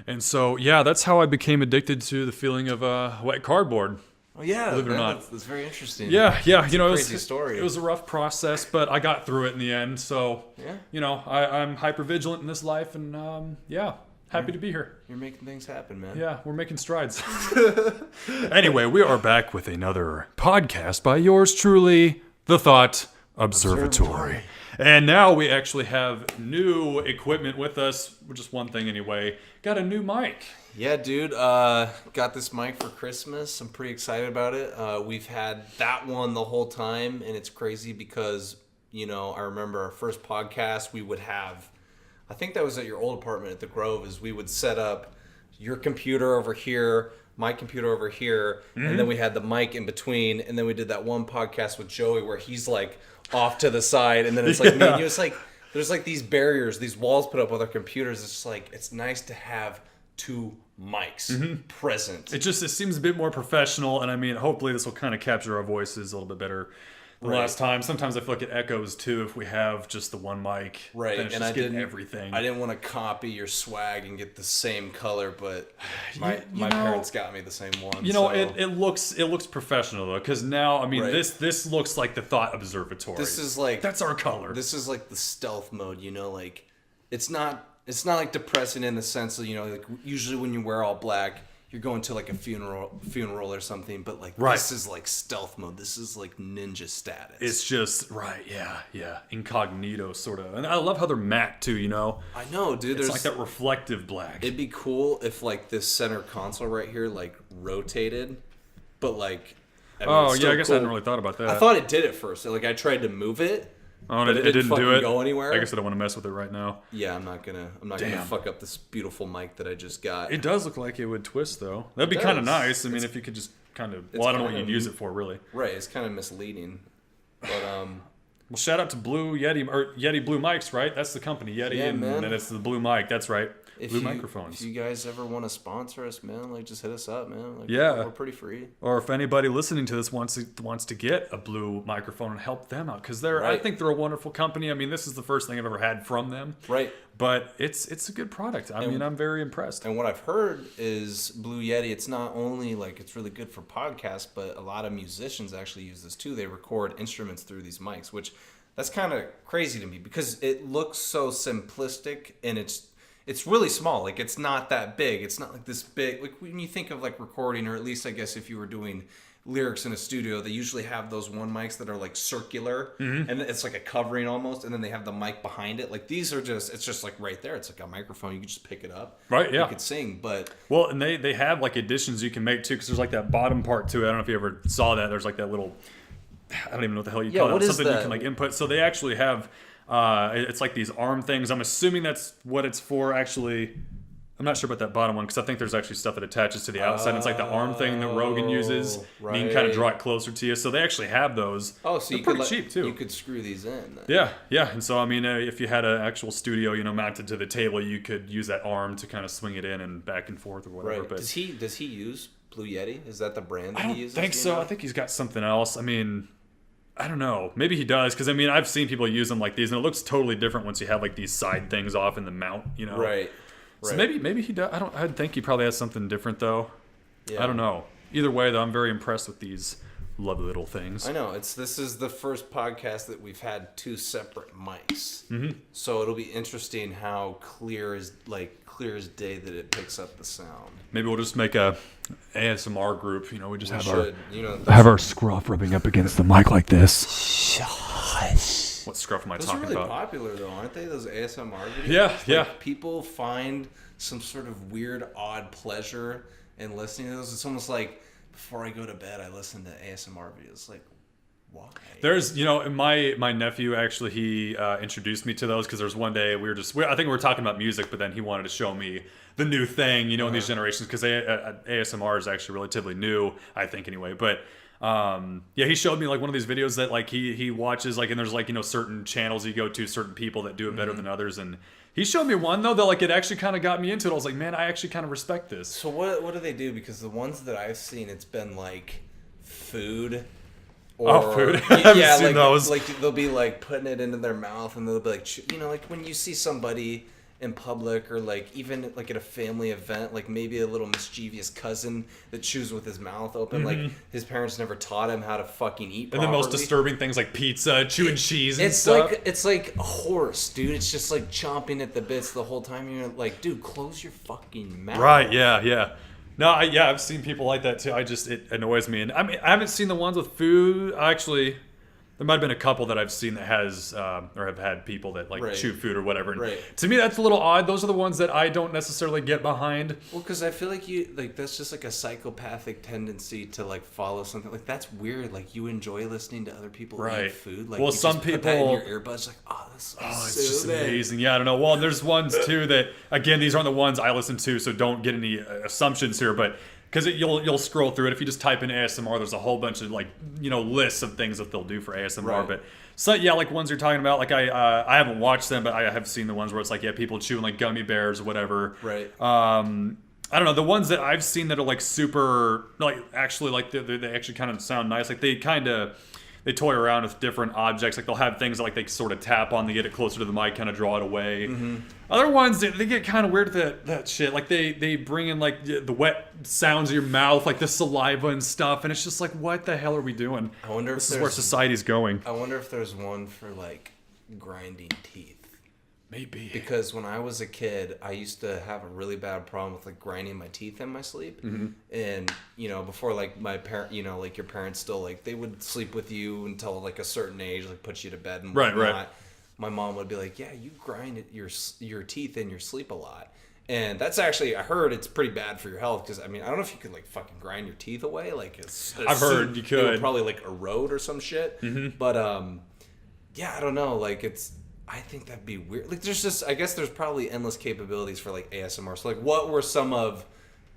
And so, yeah, that's how I became addicted to the feeling of wet cardboard. Oh yeah, believe it or not. That's very interesting. Yeah. It's You know, a crazy story. It was a rough process, but I got through it in the end. So, Yeah. you know, I'm hyper vigilant in this life, and happy to be here. You're making things happen, man. Yeah, we're making strides. Anyway, we are back with another podcast by yours truly, The Thought Observatory. And now we actually have new equipment with us. Just one thing anyway. Got a new mic. Yeah, dude. Got this mic for Christmas. I'm pretty excited about it. We've had that one the whole time, and it's crazy because, you know, I remember our first podcast, we would have, I think that was at your old apartment at the Grove, is we would set up your computer over here, my computer over here, and then we had the mic in between, and then we did that one podcast with Joey where he's like off to the side, and then it's like me and you. It's like there's like these barriers, these walls put up with our computers. It's just like, it's nice to have two mics present. It seems a bit more professional, and I mean, hopefully this will kind of capture our voices a little bit better than last time. Sometimes I feel like it echoes too if we have just the one mic. Right, then it's and just I getting didn't everything. I didn't want to copy your swag and get the same color, but my You know, parents got me the same one. You know, so. it looks professional though, because now I mean Right. this looks like the Thought Observatory. This is like, that's our color. This is like the stealth mode, you know, like it's not like depressing in the sense of, you know, like usually when you wear all black, you're going to like a funeral or something, but like this is like stealth mode. This is like ninja status. It's just incognito sort of, and I love how they're matte too. You know, I know, dude. It's like that reflective black. It'd be cool if like this center console right here like rotated, but like. I mean, I it's guess cool. I hadn't really thought about that. I thought it did at first. Like I tried to move it. Oh, but it didn't do it. Go anywhere. I guess I don't want to mess with it right now. Yeah, I'm not gonna fuck up this beautiful mic that I just got. It does look like it would twist though. That'd be kind of nice. I mean, if you could just kind of. Well, I don't know what you'd use it for, really. Right, it's kind of misleading, but Well, shout out to Blue Yeti or Yeti Blue Mics, right? That's the company, Yeti, and then it's the Blue Mic. That's right. Blue microphones. If you guys ever want to sponsor us, man, like just hit us up, man. Like, yeah, we're pretty free. Or if anybody listening to this wants to get a Blue microphone and help them out, because I think they're a wonderful company. I mean, this is the first thing I've ever had from them. Right. But it's a good product. I mean, I'm very impressed. And what I've heard is Blue Yeti, it's not only like it's really good for podcasts, but a lot of musicians actually use this too. They record instruments through these mics, which that's kind of crazy to me because it looks so simplistic and it's really small. Like it's not that big. It's not like this big. Like when you think of like recording, or at least I guess if you were doing lyrics in a studio, they usually have those one mics that are like circular and it's like a covering almost, and then they have the mic behind it. Like these are it's just like right there. It's like a microphone. You can just pick it up. Right, yeah. You could sing, but... Well, and they have like additions you can make too, because there's like that bottom part to it. I don't know if you ever saw that. There's like that little... I don't even know what the hell you call it. What is something that? you can like input. So they actually have... it's like these arm things. I'm assuming that's what it's for, actually. I'm not sure about that bottom one, because I think there's actually stuff that attaches to the outside. It's like the arm thing that Rogan uses. Right. You can kind of draw it closer to you. So they actually have those. Oh, so they're pretty cheap too. You could screw these in. Then. Yeah. And so I mean, if you had an actual studio, mounted to the table, you could use that arm to kind of swing it in and back and forth or whatever. Right. But Does he use Blue Yeti? Is that the brand that I don't he uses? think so. I think he's got something else. I mean, I don't know. Maybe he does, because I mean, I've seen people use them like these, and it looks totally different once you have like these side things off in the mount. Right. So maybe he does. I think he probably has something different though. Yeah. I don't know. Either way, though, I'm very impressed with these lovely little things. I know. This is the first podcast that we've had two separate mics. Mm-hmm. So it'll be interesting how clear as day that it picks up the sound. Maybe we'll just make a ASMR group. We just have our scruff rubbing up against the mic like this. Shush. What scruff am I Those talking are really about? popular though, aren't they? Those ASMR videos. Yeah. People find some sort of weird, odd pleasure in listening to those. It's almost like before I go to bed, I listen to ASMR videos. Like, why? There's, my nephew actually, he introduced me to those, because there's one day I think we were talking about music, but then he wanted to show me the new thing, in these generations, because ASMR is actually relatively new, I think anyway. But he showed me like one of these videos that like he watches, like, and there's like, certain channels you go to, certain people that do it better than others, and he showed me one though that like it actually kind of got me into it. I was like, man, I actually kind of respect this. So what do they do? Because the ones that I've seen, it's been like food. Food. I haven't seen those. Like they'll be like putting it into their mouth, and they'll be like, like when you see somebody in public, or like even like at a family event, like maybe a little mischievous cousin that chews with his mouth open. Like his parents never taught him how to fucking eat properly. And the most disturbing things like pizza, chewing cheese and stuff. It's like a horse, dude. It's just like chomping at the bits the whole time. You're like, dude, close your fucking mouth. Right, yeah. No, I've seen people like that too. It annoys me. And I mean, I haven't seen the ones with food. Actually, there might have been a couple that I've seen that has, or have had people that like chew food or whatever. And to me, that's a little odd. Those are the ones that I don't necessarily get behind. Well, because I feel like that's just like a psychopathic tendency to like follow something. Like that's weird. Like you enjoy listening to other people eat food. Like well, you some just people put that in your earbuds. Like, this is it's just amazing. Yeah, I don't know. Well, there's ones too that again, these aren't the ones I listen to, so don't get any assumptions here, but. Because you'll scroll through it. If you just type in ASMR, there's a whole bunch of lists of things that they'll do for ASMR. Right. But so yeah, like ones you're talking about. Like I haven't watched them, but I have seen the ones where it's like people chewing like gummy bears or whatever. Right. I don't know, the ones that I've seen that are like super actually they actually kind of sound nice. Like they toy around with different objects. Like they'll have things that like they sort of tap on to get it closer to the mic, kind of draw it away. Other ones, they get kind of weird with that shit. Like they bring in like the wet sounds of your mouth, like the saliva and stuff, and it's just like, what the hell are we doing? I wonder if this is where society's going. I wonder if there's one for like grinding teeth. Maybe. Because when I was a kid, I used to have a really bad problem with like grinding my teeth in my sleep. And, before like my parent, like your parents still like, they would sleep with you until like a certain age, like put you to bed and whatnot. Right. My mom would be like, yeah, you grind your teeth in your sleep a lot. And that's actually, I heard it's pretty bad for your health. Because, I mean, I don't know if you could like fucking grind your teeth away. Like, I've heard you could. It would probably like erode or some shit. But, yeah, I don't know. Like, I think that'd be weird. Like, I guess there's probably endless capabilities for like ASMR. So, like, what were some of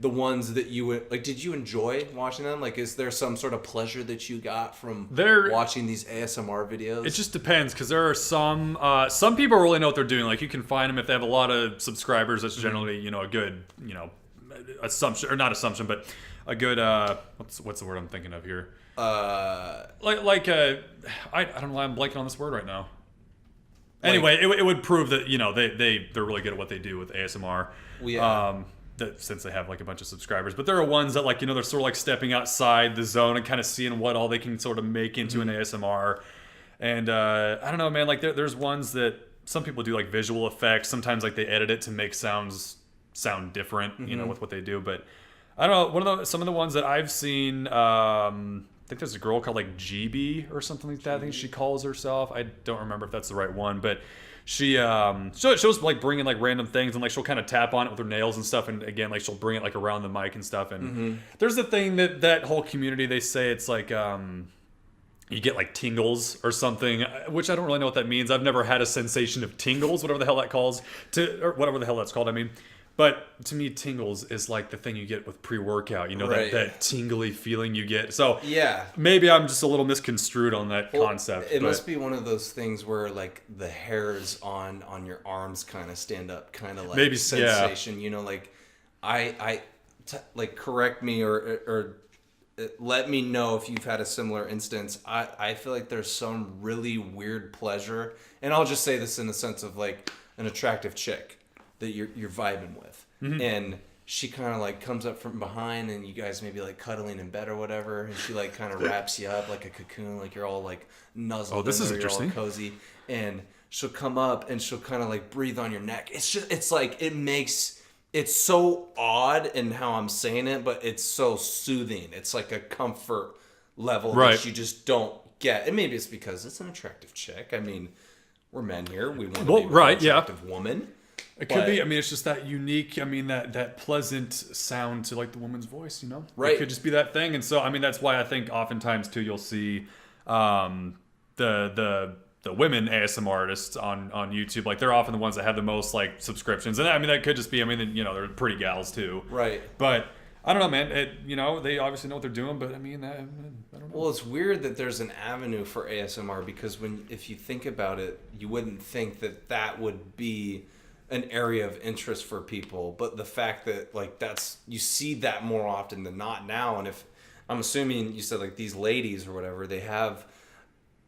the ones that you would like? Did you enjoy watching them? Like, is there some sort of pleasure that you got from watching these ASMR videos? It just depends, because there are some people really know what they're doing. Like, you can find them if they have a lot of subscribers. That's generally a good assumption, or not assumption, but a good what's the word I'm thinking of here? I don't know why I'm blanking on this word right now. Anyway, it would prove that they're really good at what they do with ASMR. Yeah. Since they have like a bunch of subscribers, but there are ones that they're sort of like stepping outside the zone and kind of seeing what all they can sort of make into an ASMR. And I don't know, man. Like there's ones that some people do like visual effects. Sometimes like they edit it to make sounds sound different, with what they do. But I don't know. Some of the ones that I've seen. I think there's a girl called like GB or something like that. I think she calls herself. I don't remember if that's the right one, but she'll like bring in like random things, and like she'll kind of tap on it with her nails and stuff, and again like she'll bring it like around the mic and stuff. And there's the thing that whole community, they say it's like you get like tingles or something, which I don't really know what that means. I've never had a sensation of tingles, whatever the hell that's called. I mean. But to me, tingles is like the thing you get with pre-workout. That tingly feeling you get. So yeah, maybe I'm just a little misconstrued on that concept. It must be one of those things where like the hairs on your arms kind of stand up, kind of like maybe sensation. Like like correct me or let me know if you've had a similar instance. I feel like there's some really weird pleasure, and I'll just say this in the sense of like an attractive chick that you're vibing with, and she kind of like comes up from behind, and you guys maybe like cuddling in bed or whatever, and she like kind of wraps you up like a cocoon, like you're all like nuzzled. Oh, this is interesting. You're all cozy, and she'll come up and she'll kind of like breathe on your neck. It's like it's so odd in how I'm saying it, but it's so soothing. It's like a comfort level that you just don't get. And maybe it's because it's an attractive chick. I mean, we're men here. We want to be with an attractive woman. It could be. I mean, it's just that unique. I mean, that pleasant sound to like the woman's voice. Right. It could just be that thing. And so, I mean, that's why I think oftentimes too you'll see the women ASMR artists on YouTube. Like they're often the ones that have the most like subscriptions. And I mean, that could just be. I mean, they're pretty gals too. Right. But I don't know, man. They obviously know what they're doing. But I mean, I don't know. Well, it's weird that there's an avenue for ASMR because if you think about it, you wouldn't think that would be an area of interest for people, but the fact that like you see that more often than not now. And if I'm assuming you said like these ladies or whatever, they have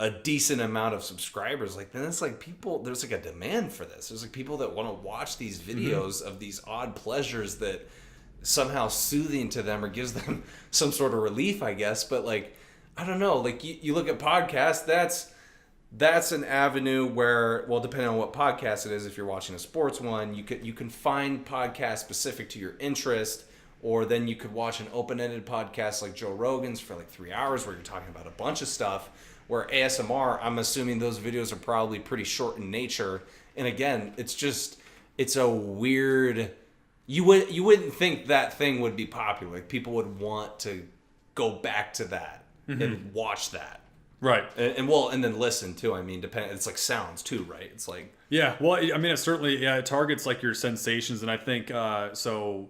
a decent amount of subscribers, like then it's like there's like a demand for this. There's like people that want to watch these videos of these odd pleasures that somehow soothing to them or gives them some sort of relief, I guess. But like, I don't know, like you look at podcasts, that's an avenue where, well, depending on what podcast it is, if you're watching a sports one, you can find podcasts specific to your interest, or then you could watch an open-ended podcast like Joe Rogan's for like 3 hours where you're talking about a bunch of stuff. Where ASMR, I'm assuming those videos are probably pretty short in nature. And again, it's a weird. You wouldn't think that thing would be popular. Like people would want to go back to that and watch that. Right. And then listen too. I mean, it's like sounds too, right? It's like, yeah. Well, I mean, it certainly, it targets like your sensations. And I think, so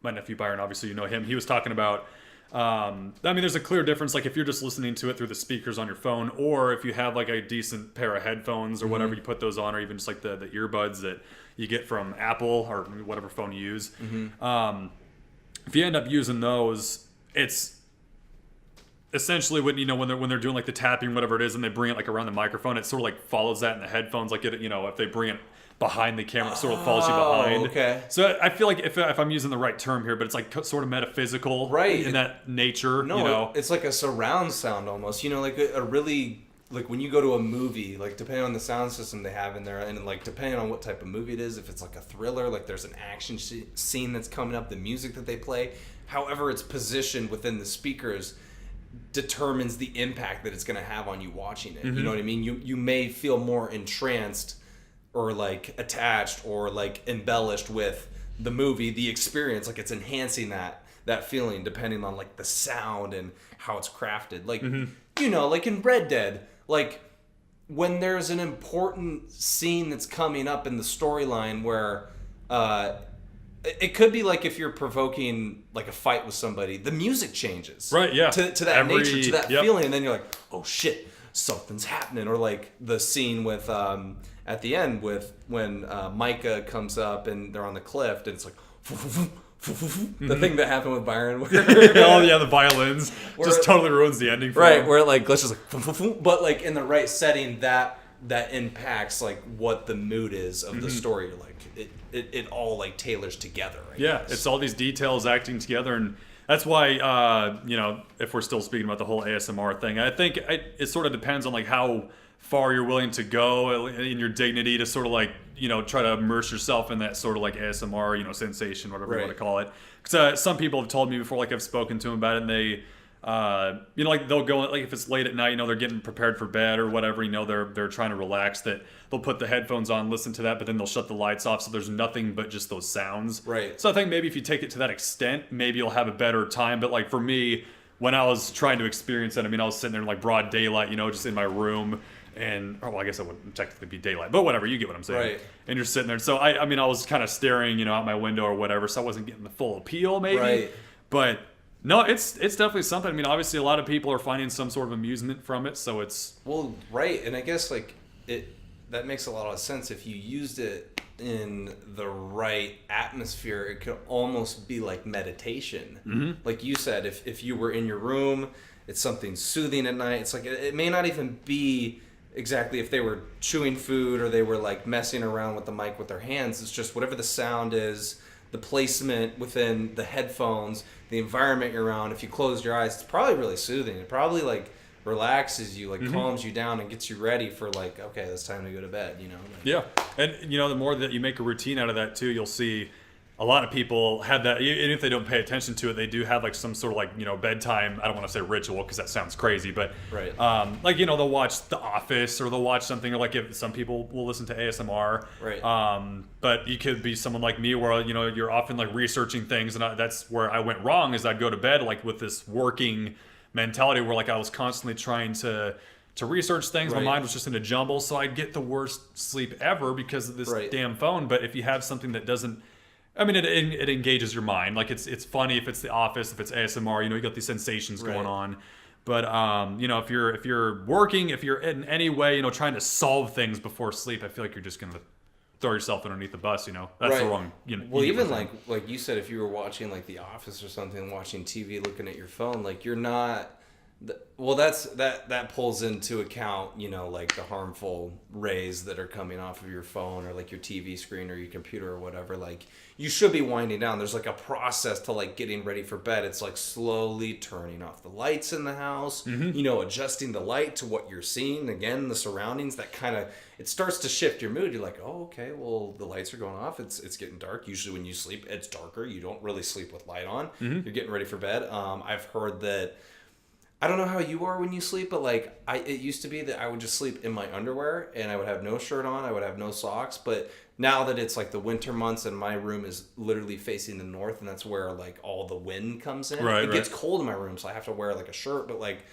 my nephew Byron, obviously, you know him, he was talking about, I mean, there's a clear difference. Like if you're just listening to it through the speakers on your phone, or if you have like a decent pair of headphones or whatever, you put those on, or even just like the earbuds that you get from Apple or whatever phone you use. If you end up using those, it's essentially when they're doing like the tapping, whatever it is, and they bring it like around the microphone, it sort of like follows that in the headphones. Like if they bring it behind the camera, it sort of follows you behind. Okay. So I feel like if I'm using the right term here, but it's like sort of metaphysical, right, in that nature. No, it's like a surround sound almost. Like a really, like when you go to a movie, like depending on the sound system they have in there, and like depending on what type of movie it is, if it's like a thriller, like there's an action scene that's coming up, the music that they play, however it's positioned within the speakers determines the impact that it's going to have on you watching it. You know what I mean? You may feel more entranced or like attached or like embellished with the movie, the experience, like it's enhancing that feeling depending on like the sound and how it's crafted. Like, like in Red Dead, like when there's an important scene that's coming up in the storyline where it could be like if you're provoking like a fight with somebody, the music changes. Right, yeah. To that nature, to that feeling, and then you're like, oh shit, something's happening. Or like the scene with at the end with when Micah comes up and they're on the cliff and it's like the thing that happened with Byron. Oh yeah, the violins just totally ruins the ending for him. Where it like glitches like but like in the right setting that impacts like what the mood is of the story. Like it all like tailors together. I guess. It's all these details acting together, and that's why if we're still speaking about the whole ASMR thing, I think it sort of depends on like how far you're willing to go in your dignity to sort of like try to immerse yourself in that sort of like ASMR sensation, whatever you want to call it. Because some people have told me before, like I've spoken to them about it, and they like they'll go, like if it's late at night, they're getting prepared for bed or whatever, they're trying to relax, that they'll put the headphones on, listen to that, but then they'll shut the lights off so there's nothing but just those sounds. Right. So I think maybe if you take it to that extent, maybe you'll have a better time. But like for me, when I was trying to experience it, I mean, I was sitting there in like broad daylight, just in my room, and I guess it wouldn't technically be daylight, but whatever, you get what I'm saying. Right. And you're sitting there. So I mean, I was kind of staring, out my window or whatever, so I wasn't getting the full appeal maybe. Right. But no, it's definitely something. I mean, obviously a lot of people are finding some sort of amusement from it, so it's... Well, right, and I guess like that makes a lot of sense. If you used it in the right atmosphere, it could almost be like meditation. Like you said, if you were in your room, it's something soothing at night. It's like it may not even be exactly if they were chewing food or they were like messing around with the mic with their hands. It's just whatever the sound is, the placement within the headphones, the environment you're around. If you close your eyes, it's probably really soothing. It probably like relaxes you, like calms you down and gets you ready for like, okay, it's time to go to bed, Like, yeah. And the more that you make a routine out of that too, you'll see a lot of people have that, even if they don't pay attention to it, they do have like some sort of like, bedtime, I don't want to say ritual because that sounds crazy, but right. Like, they'll watch The Office or they'll watch something, or like if some people will listen to ASMR. Right. But you could be someone like me where, you're often like researching things, and that's where I went wrong, is I'd go to bed like with this working mentality where like I was constantly trying to research things. Right. My mind was just in a jumble, so I'd get the worst sleep ever because of this damn phone. But if you have something that doesn't, I mean, it engages your mind. Like it's funny if it's The Office, if it's ASMR, you got these sensations going on. But if you're working, if you're in any way, trying to solve things before sleep, I feel like you're just gonna throw yourself underneath the bus. That's the wrong. Well, even like you said, if you were watching like The Office or something, watching TV, looking at your phone, like you're not Well, that pulls into account, like the harmful rays that are coming off of your phone or like your TV screen or your computer or whatever. Like, you should be winding down. There's like a process to like getting ready for bed. It's like slowly turning off the lights in the house, adjusting the light to what you're seeing. Again, the surroundings, that kind of, it starts to shift your mood. You're like, oh, okay, well, the lights are going off. It's getting dark. Usually when you sleep, it's darker. You don't really sleep with light on. You're getting ready for bed. I've heard that, I don't know how you are when you sleep, but like it used to be that I would just sleep in my underwear and I would have no shirt on, I would have no socks. But now that it's like the winter months and my room is literally facing the north, and that's where like all the wind comes in. It gets cold in my room, so I have to wear like a shirt. But like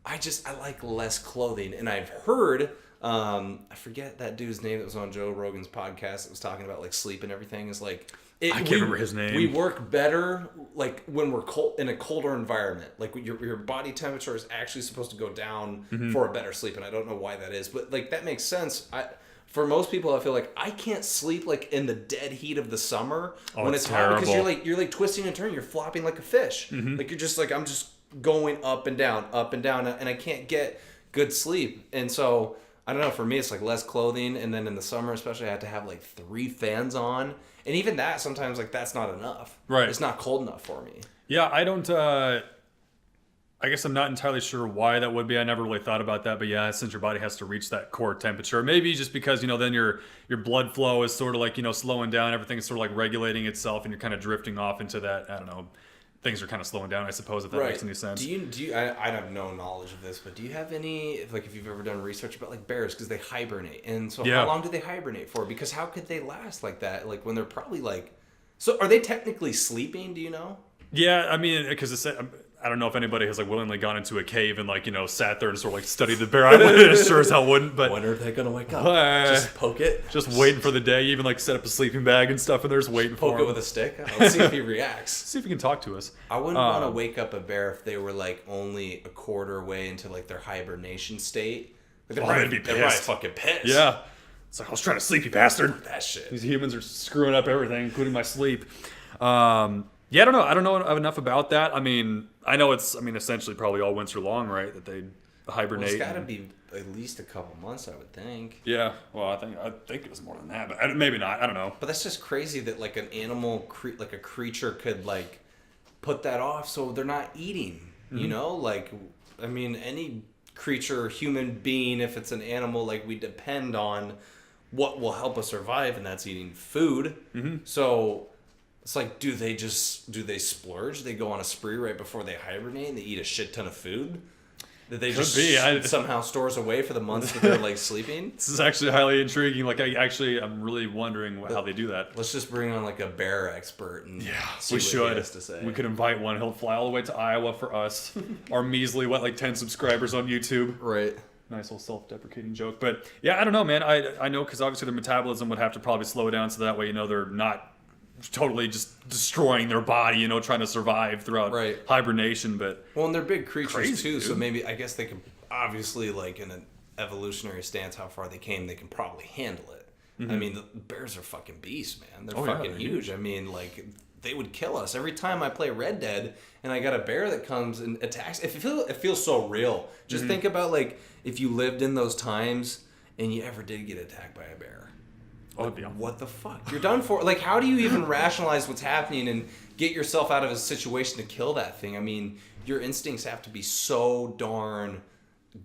I like less clothing, and I've heard I forget that dude's name that was on Joe Rogan's podcast that was talking about like sleep and everything is like. I can't remember his name. We work better like when we're cold in a colder environment. Like your body temperature is actually supposed to go down for a better sleep, and I don't know why that is, but like that makes sense. For most people, I feel like I can't sleep like in the dead heat of the summer when it's hot because you're like twisting and turning, you're flopping like a fish. Like you're just like I'm just going up and down, and I can't get good sleep. And so I don't know. For me, it's like less clothing, and then in the summer, especially, I have to have like 3 fans on. And even that, sometimes, like, that's not enough. Right. It's not cold enough for me. Yeah, I don't, I guess I'm not entirely sure why that would be. I never really thought about that. But yeah, since your body has to reach that core temperature, maybe just because, then your blood flow is sort of like, slowing down. Everything is sort of like regulating itself, and you're kind of drifting off into that, I don't know, things are kind of slowing down, I suppose, if that makes any sense. Do you I have no knowledge of this, but do you have any, like, if you've ever done research about like bears, because they hibernate, and so how long do they hibernate for? Because how could they last like that, like when they're probably like, so are they technically sleeping, do you know? Yeah, I mean, because I don't know if anybody has like willingly gone into a cave and like sat there and sort of like studied the bear. I wouldn't, sure as hell wouldn't. But when are they gonna wake up? Just poke it. Just waiting for the day. You even like set up a sleeping bag and stuff, and they're just waiting for him. Poke it with a stick. Let's see if he reacts. See if he can talk to us. I wouldn't want to wake up a bear if they were like only a quarter way into like their hibernation state. Like, they'd be pissed. They're probably fucking pissed. Yeah. It's like, I was trying to sleep, you bastard. That shit. These humans are screwing up everything, including my sleep. Yeah, I don't know enough about that. I mean, I know essentially probably all winter long, right? That they hibernate. Well, it's got to be at least a couple months, I would think. Yeah, well, I think it was more than that, but maybe not. I don't know. But that's just crazy that like an animal, like a creature, could like put that off so they're not eating. Like, I mean, any creature, human being, if it's an animal, like we depend on what will help us survive, and that's eating food. So. It's like, do they splurge? They go on a spree right before they hibernate and they eat a shit ton of food that they somehow stores away for the months that they're like sleeping? This is actually highly intriguing. Like I'm really wondering how they do that. Let's just bring on like a bear expert and see we what should. he has to say. We could invite one. He'll fly all the way to Iowa for us. Our measly, 10 subscribers on YouTube. Right. Nice little self-deprecating joke. But yeah, I don't know, man. I know because obviously their metabolism would have to probably slow down so that way, they're not totally just destroying their body, trying to survive throughout hibernation. But and they're big creatures too, dude. so maybe I guess they can obviously, like in an evolutionary stance, how far they came, they can probably handle it. I mean, the bears are fucking beasts, man. They're fucking huge. I mean, like they would kill us every time I play Red Dead, and I got a bear that comes and attacks. It feels so real. Just think about like if you lived in those times and you ever did get attacked by a bear. Like, what the fuck? You're done for. Like, how do you even rationalize what's happening and get yourself out of a situation to kill that thing? I mean, your instincts have to be so darn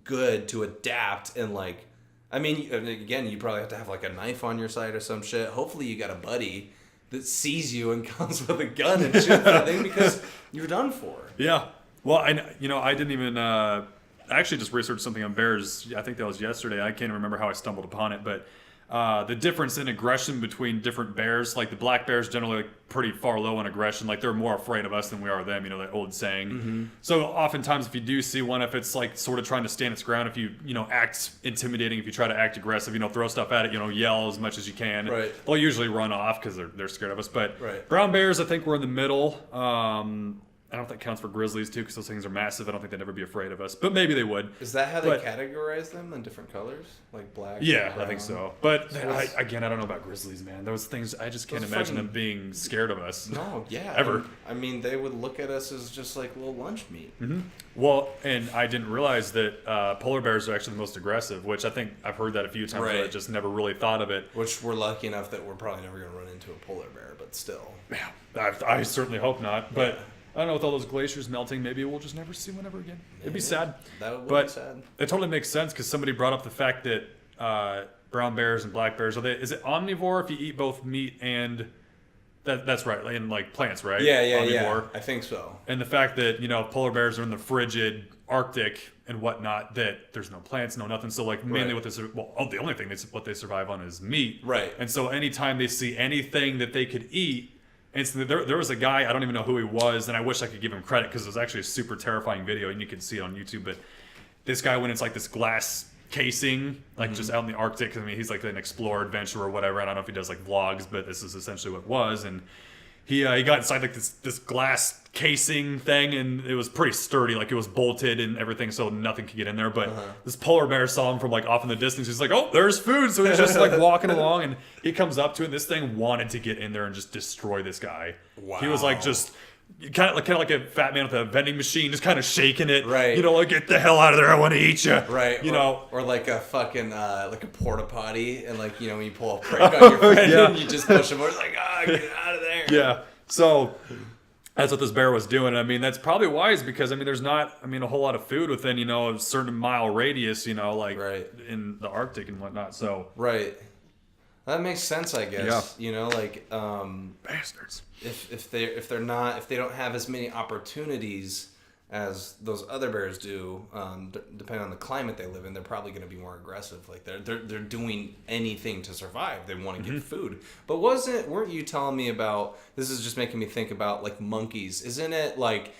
good to adapt and like. I mean, again, you probably have to have like a knife on your side or some shit. Hopefully, you got a buddy that sees you and comes with a gun and shoots that thing because you're done for. Yeah. Well, I didn't even. I actually just researched something on bears. I think that was yesterday. I can't remember how I stumbled upon it, but. The difference in aggression between different bears, like the black bears generally like pretty far low in aggression, like they're more afraid of us than we are them, that old saying. So oftentimes if you do see one, if it's like sort of trying to stand its ground, if you, act intimidating, if you try to act aggressive, throw stuff at it, yell as much as you can, they'll usually run off because they're scared of us. But brown bears, I think we're in the middle. I don't think that counts for grizzlies too, because those things are massive. I don't think they'd ever be afraid of us, but maybe they would. Is that how they categorize them in different colors, like black? Yeah, I think so. But I don't know about grizzlies, man. Those things, I just can't imagine them being scared of us. No, yeah, ever. I mean, they would look at us as just like little lunch meat. Mm-hmm. Well, and I didn't realize that polar bears are actually the most aggressive, which I think I've heard that a few times. Right. But I just never really thought of it. Which we're lucky enough that we're probably never going to run into a polar bear, but still. Yeah, I certainly hope not. But I don't know, with all those glaciers melting, maybe we'll just never see one ever again. It'd be sad. That would be sad. It totally makes sense because somebody brought up the fact that brown bears and black bears, is it omnivore if you eat both meat and... That's right, and like plants, right? Yeah, omnivore. I think so. And the fact that, polar bears are in the frigid Arctic and whatnot, that there's no plants, no nothing. So like mainly the only thing what they survive on is meat. Right. And so anytime they see anything that they could eat, instantly, there was a guy, I don't even know who he was, and I wish I could give him credit because it was actually a super terrifying video, and you can see it on YouTube. But this guy went into like this glass casing, like just out in the Arctic. I mean, he's like an explorer, adventurer, or whatever. I don't know if he does like vlogs, but this is essentially what it was. And he got inside like this glass casing thing, and it was pretty sturdy, like it was bolted and everything, so nothing could get in there. But this polar bear saw him from like off in the distance. He's like, "Oh, there's food!" So he's just like walking along, and he comes up to it. And this thing wanted to get in there and just destroy this guy. Wow. He was like just kind of like a fat man with a vending machine, just kind of shaking it. Right. Like, get the hell out of there! I want to eat you. Right. Or like a fucking like a porta potty, and like when you pull a prank on your friend, and you just push him over, it's like, get out of there. Yeah. So that's what this bear was doing. I mean, that's probably wise because there's not, a whole lot of food within, a certain mile radius, like in the Arctic and whatnot. So right. That makes sense, I guess. Yeah. Bastards. If they don't have as many opportunities as those other bears do, depending on the climate they live in, they're probably going to be more aggressive. Like they're doing anything to survive. They want to get food. But weren't you telling me about, this is just making me think about like monkeys. Isn't it like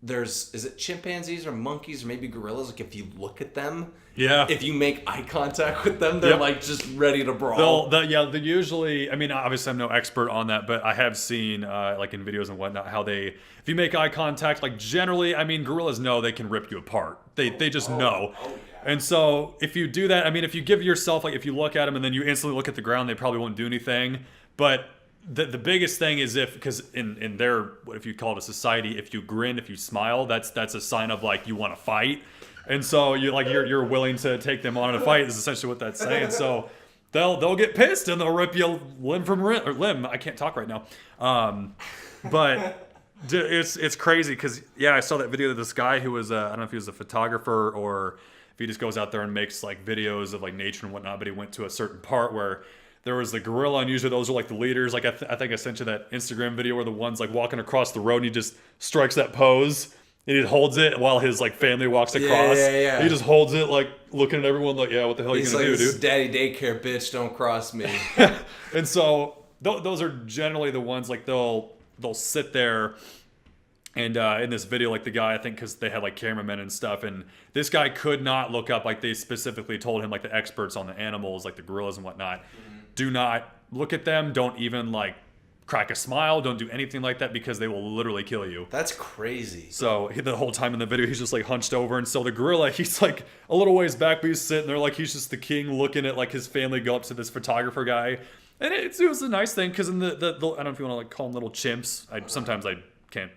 is it chimpanzees or monkeys or maybe gorillas? Like if you look at them, if you make eye contact with them, they're like just ready to brawl. They'll usually, obviously I'm no expert on that, but I have seen like in videos and whatnot how if you make eye contact, like generally, gorillas know they can rip you apart. They just know. Oh, yeah. And so if you do that, if you give yourself, like if you look at them and then you instantly look at the ground, they probably won't do anything. But the biggest thing is because in their, what if you call it a society, if you grin, if you smile, that's a sign of like you want to fight. And so you're willing to take them on in a fight is essentially what that's saying. So they'll get pissed and they'll rip you limb from limb. I can't talk right now. But it's crazy because I saw that video of this guy who was I don't know if he was a photographer or if he just goes out there and makes like videos of like nature and whatnot. But he went to a certain part where there was the gorilla, and usually those are like the leaders. Like I think I sent you that Instagram video where the one's like walking across the road and he just strikes that pose and he holds it while his like family walks across. Yeah. He just holds it like looking at everyone like, what the hell are you gonna do, dude? Daddy daycare, bitch, don't cross me. And so those are generally the ones like they'll sit there. And in this video, like the guy, I think because they had like cameramen and stuff, and this guy could not look up, like they specifically told him, like the experts on the animals, like the gorillas and whatnot, do not look at them, don't even like crack a smile, don't do anything like that because they will literally kill you. That's crazy. So the whole time in the video, he's just like hunched over, and so the gorilla, he's like a little ways back, but he's sitting there like he's just the king looking at like his family go up to this photographer guy. And it was a nice thing because in the I don't know if you want to like call them little chimps. Sometimes I can't,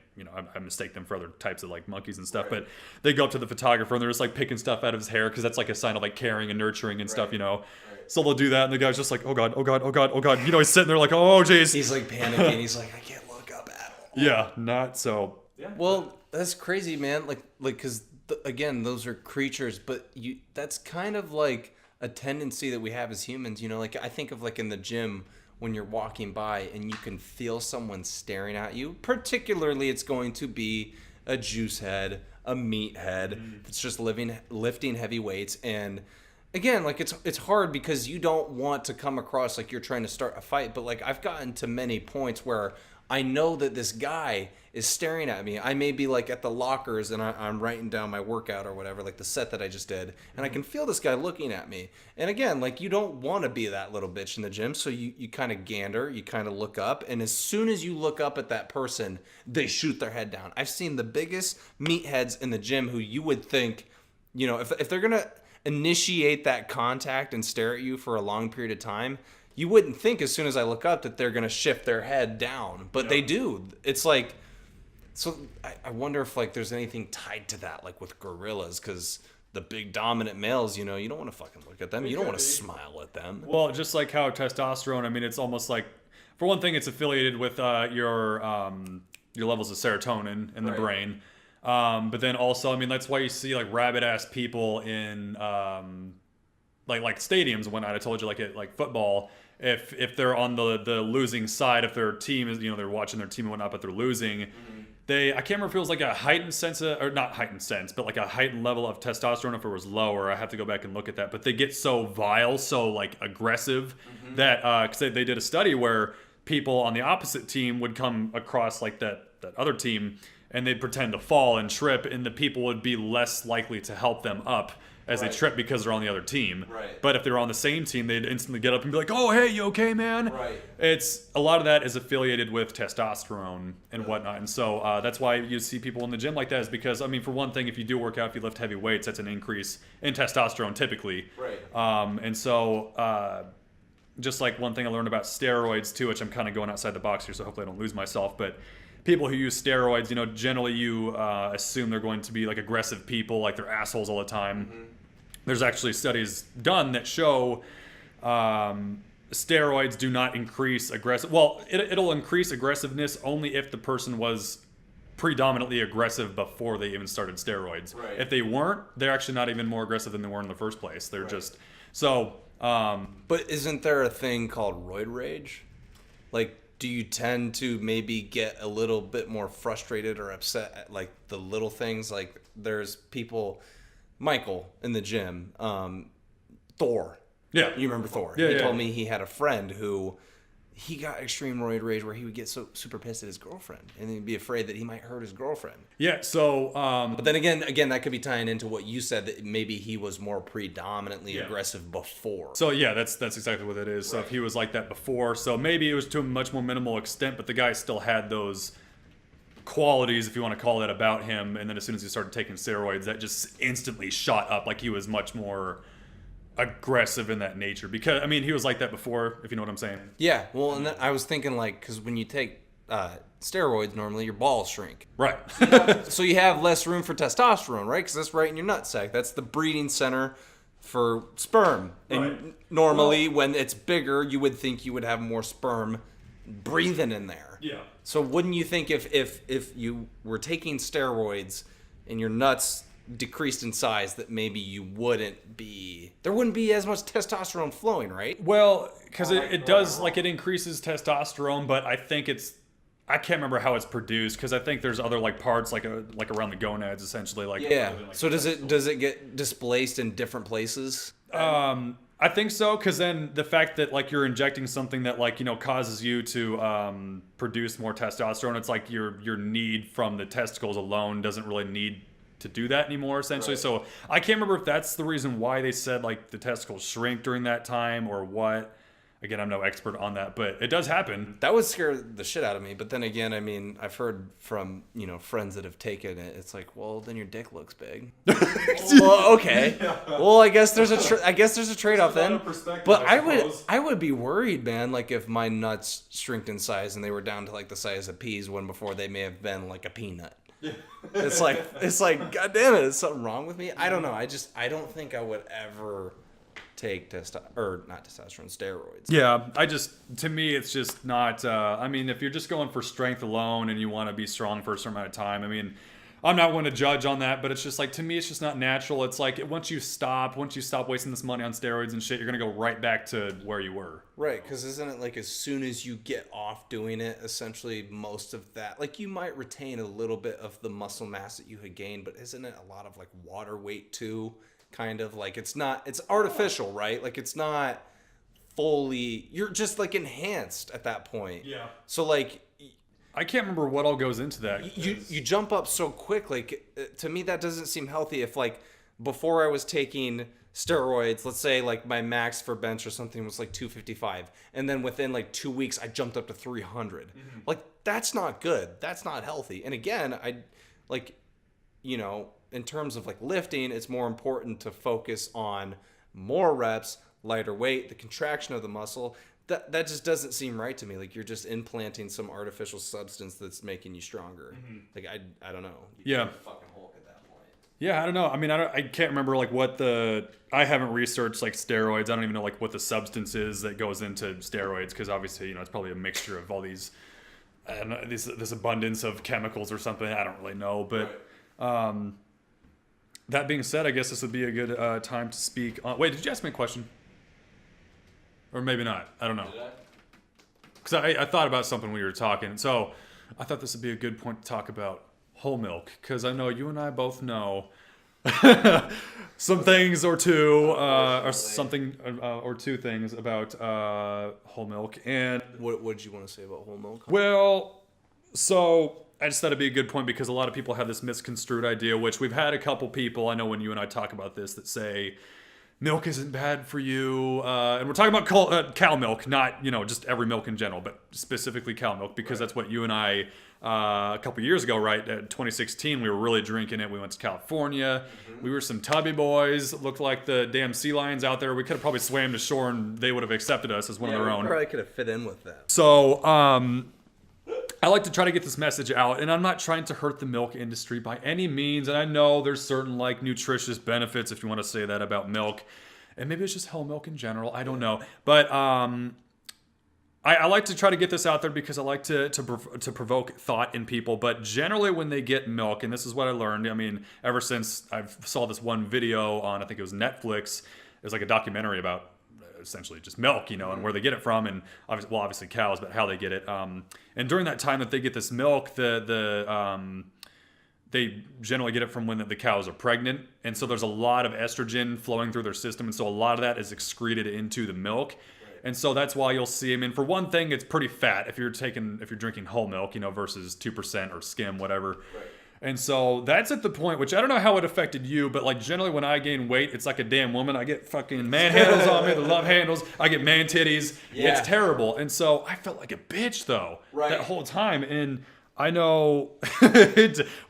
I mistake them for other types of like monkeys and stuff, but they go up to the photographer and they're just like picking stuff out of his hair because that's like a sign of like caring and nurturing and stuff, So they'll do that, and the guy's just like, oh god, oh god, oh god, oh god. He's sitting there like, oh jeez. He's like panicking. He's like, I can't look up at all. Yeah, not so. Yeah. Well, that's crazy, man. Like, because again, those are creatures, but that's kind of like a tendency that we have as humans. Like I think of like in the gym. When you're walking by and you can feel someone staring at you, particularly it's going to be a juice head, a meat head that's just lifting heavy weights. And again, like it's hard because you don't want to come across like you're trying to start a fight, but like I've gotten to many points where I know that this guy is staring at me. I may be like at the lockers and I'm writing down my workout or whatever, like the set that I just did, and I can feel this guy looking at me. And again, like you don't want to be that little bitch in the gym, so you kind of gander, you kind of look up, and as soon as you look up at that person, they shoot their head down. I've seen the biggest meatheads in the gym who you would think, you know, if they're gonna initiate that contact and stare at you for a long period of time, you wouldn't think as soon as I look up that they're going to shift their head down, but they do. It's like, so I wonder if like there's anything tied to that, like with gorillas, because the big dominant males, you know, you don't want to fucking look at them. You don't want to smile at them. Well, just like how testosterone, I mean, it's almost like, for one thing, it's affiliated with your levels of serotonin in the brain. But then also, I mean, that's why you see like rabid ass people in like stadiums and whatnot. I told you, like at like football, if they're on the losing side, if their team is, you know, they're watching their team and whatnot, but they're losing, I can't remember if it was like a heightened sense of, or not heightened sense, but like a heightened level of testosterone. If it was lower, I have to go back and look at that. But they get so vile, so like aggressive that because they did a study where people on the opposite team would come across like that other team, and they'd pretend to fall and trip, and the people would be less likely to help them up as they trip because they're on the other team. Right. But if they were on the same team, they'd instantly get up and be like, "Oh, hey, you okay, man?" Right. It's a lot of that is affiliated with testosterone and whatnot, and so that's why you see people in the gym like that. Is because, I mean, for one thing, if you do work out, if you lift heavy weights, that's an increase in testosterone typically. Right. And so. Just like one thing I learned about steroids too, which I'm kind of going outside the box here, so hopefully I don't lose myself, but people who use steroids, you know, generally you assume they're going to be like aggressive people, like they're assholes all the time. There's actually studies done that show steroids do not increase aggressive. Well, it'll increase aggressiveness only if the person was predominantly aggressive before they even started steroids. Right. If they weren't, they're actually not even more aggressive than they were in the first place. They're just so. But isn't there a thing called roid rage? Like, do you tend to maybe get a little bit more frustrated or upset at like the little things? Like there's people, Michael in the gym, Thor. Yeah. You remember Thor? Yeah, he yeah. told me he had a friend who he got extreme roid rage where he would get so super pissed at his girlfriend and he'd be afraid that he might hurt his girlfriend. Yeah, so But then again, that could be tying into what you said, that maybe he was more predominantly aggressive before. so yeah, that's exactly what it is. So if he was like that before, so maybe it was to a much more minimal extent, but the guy still had those qualities, if you want to call that, about him. And then as soon as he started taking steroids, that just instantly shot up. Like he was much more aggressive in that nature, because I mean he was like that before, if you know what I'm saying. Yeah, well, and I was thinking like, because when you take steroids, normally your balls shrink, Right. so you have less room for testosterone, right? Because that's right in your nutsack. That's the breeding center for sperm. And Right. normally, when it's bigger, you would think you would have more sperm breathing in there. Yeah. So wouldn't you think if you were taking steroids and your nuts decreased in size, that maybe there wouldn't be as much testosterone flowing, right? Well, because it does, like, it increases testosterone, but I think I can't remember how it's produced, because I think there's other like parts like around the gonads, essentially, like Yeah. other than, like, So does it get displaced in different places? I think so, because then the fact that like you're injecting something that, like, you know, causes you to produce more testosterone, it's like your need from the testicles alone doesn't really need to do that anymore, essentially. Right. So I can't remember if that's the reason why they said like the testicles shrink during that time or what. Again, I'm no expert on that, but it does happen. That would scare the shit out of me. But then again, I mean, I've heard from, you know, friends that have taken it. It's like, well, then your dick looks big. Well, okay. Yeah. Well, I guess there's a trade-off then. But I would be worried, man. Like if my nuts shrinked in size and they were down to like the size of peas, when before they may have been like a peanut. Yeah. It's like, God damn it, is something wrong with me? I don't know. I don't think I would ever take steroids. Yeah, to me, it's just not, I mean, if you're just going for strength alone and you want to be strong for a certain amount of time, I mean, I'm not one to judge on that, but it's just like, to me, it's just not natural. It's like, once you stop wasting this money on steroids and shit, you're going to go right back to where you were. Right, because isn't it like as soon as you get off doing it, essentially most of that, like you might retain a little bit of the muscle mass that you had gained, but isn't it a lot of like water weight too? Kind of like it's artificial, right? Like it's not fully, you're just like enhanced at that point. Yeah. So like I can't remember what all goes into that. You jump up so quick. Like to me, that doesn't seem healthy. If like before I was taking steroids, let's say like my max for bench or something was like 255, and then within like 2 weeks I jumped up to 300. Like that's not good. That's not healthy. And again, I like, you know, in terms of like lifting, it's more important to focus on more reps, lighter weight, the contraction of the muscle. That just doesn't seem right to me. Like you're just implanting some artificial substance that's making you stronger. Like I don't know. Yeah. Fucking Hulk at that point. Yeah, I don't know. I mean, I can't remember like I haven't researched like steroids. I don't even know like what the substance is that goes into steroids, because obviously, you know, it's probably a mixture of all these, I don't know, this abundance of chemicals or something. I don't really know, but that being said, I guess this would be a good time to speak on. Wait, did you ask me a question? Or maybe not. I don't know. Because I thought about something when we were talking. So I thought this would be a good point to talk about whole milk. Because I know you and I both know some things or two, or something or two things about whole milk. And What did you want to say about whole milk? well, so I just thought it'd be a good point because a lot of people have this misconstrued idea, which we've had a couple people, I know when you and I talk about this, that say milk isn't bad for you. And we're talking about cow milk, not, you know, just every milk in general, but specifically cow milk, because that's what you and I, a couple years ago, right, 2016, we were really drinking it. We went to California. We were some tubby boys, looked like the damn sea lions out there. We could have probably swam to shore and they would have accepted us as one of their own. Probably could have fit in with that. So, I like to try to get this message out, and I'm not trying to hurt the milk industry by any means, and I know there's certain, like, nutritious benefits, if you want to say that, about milk, and maybe it's just whole milk in general, I don't know, but I like to try to get this out there because I like to provoke thought in people, but generally when they get milk, and this is what I learned, I mean, ever since I saw this one video on, I think it was Netflix, it was like a documentary about essentially just milk, you know, and where they get it from, and obviously cows, but how they get it. And during that time that they get this milk, they generally get it from when the cows are pregnant, and so there's a lot of estrogen flowing through their system, and so a lot of that is excreted into the milk. And so that's why you'll see, I mean, for one thing, it's pretty fat if you're drinking whole milk, you know, versus 2% or skim, whatever. Right. And so that's at the point, which I don't know how it affected you, but like generally when I gain weight, it's like a damn woman. I get fucking man handles on me, the love handles. I get man titties. Yeah. It's terrible. And so I felt like a bitch though, that whole time. And I know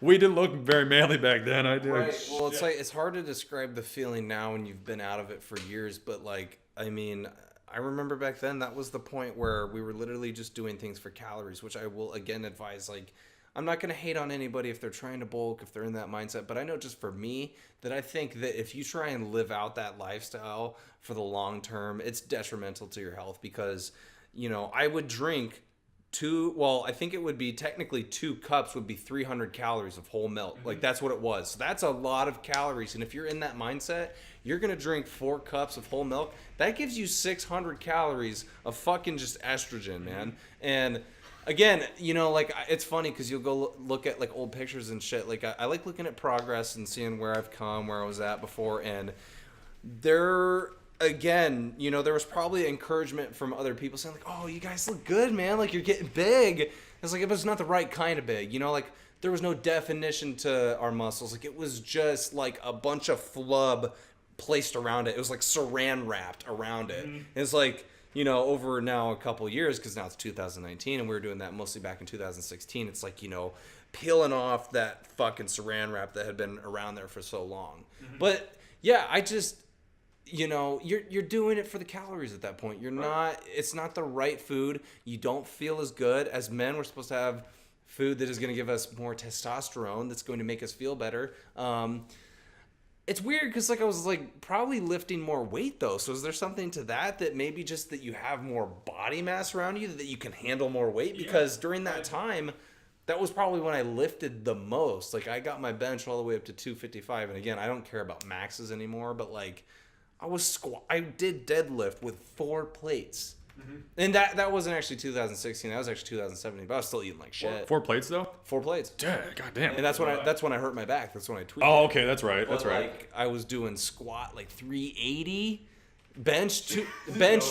we didn't look very manly back then. I did. Right. Well, it's like, it's hard to describe the feeling now when you've been out of it for years, but like, I mean, I remember back then that was the point where we were literally just doing things for calories, which I will again advise, like, I'm not going to hate on anybody if they're trying to bulk, if they're in that mindset. But I know just for me that I think that if you try and live out that lifestyle for the long term, it's detrimental to your health because, you know, I would drink I think it would be technically 2 cups would be 300 calories of whole milk. Like that's what it was. So that's a lot of calories. And if you're in that mindset, you're going to drink 4 cups of whole milk. That gives you 600 calories of fucking just estrogen, man. And again, you know, like it's funny because you'll go look at like old pictures and shit. Like I like looking at progress and seeing where I've come, where I was at before, and again, you know, there was probably encouragement from other people saying like, "Oh, you guys look good, man. Like you're getting big." It's like it was not the right kind of big, you know, like there was no definition to our muscles. Like it was just like a bunch of flub placed around it. It was like saran wrapped around it. It's like, you know, over now a couple years, because now it's 2019 and we were doing that mostly back in 2016. It's like, you know, peeling off that fucking saran wrap that had been around there for so long. But yeah, I just, you know, you're doing it for the calories at that point. You're not, it's not the right food. You don't feel as good. As men, we're supposed to have food that is going to give us more testosterone, that's going to make us feel better. It's weird because like I was like probably lifting more weight though. So is there something to that maybe just that you have more body mass around you that you can handle more weight? Because during that time, that was probably when I lifted the most. Like I got my bench all the way up to 255. And again, I don't care about maxes anymore, but like I did deadlift with 4 plates. And that wasn't actually 2016. That was actually 2017. But I was still eating like shit. 4 plates though? 4 plates. Damn, goddamn. And that's when I hurt my back. That's when I tweaked. Oh, okay, that's right. That's right. Like I was doing squat like 380, bench two, bench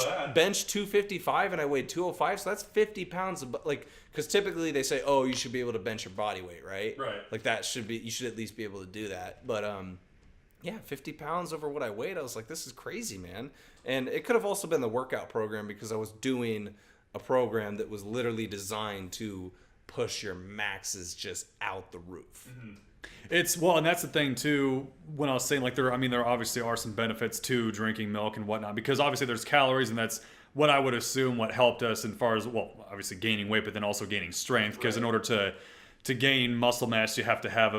255, and I weighed 205, so that's 50 pounds of, like, because typically they say, oh, you should be able to bench your body weight, right? Like that should be, you should at least be able to do that. But yeah, 50 pounds over what I weighed, I was like, this is crazy, man. And it could have also been the workout program, because I was doing a program that was literally designed to push your maxes just out the roof. It's, well, and that's the thing too, when I was saying, like, there obviously are some benefits to drinking milk and whatnot, because obviously there's calories, and that's what I would assume what helped us as far as, well, obviously gaining weight, but then also gaining strength, because in order to gain muscle mass, you have to have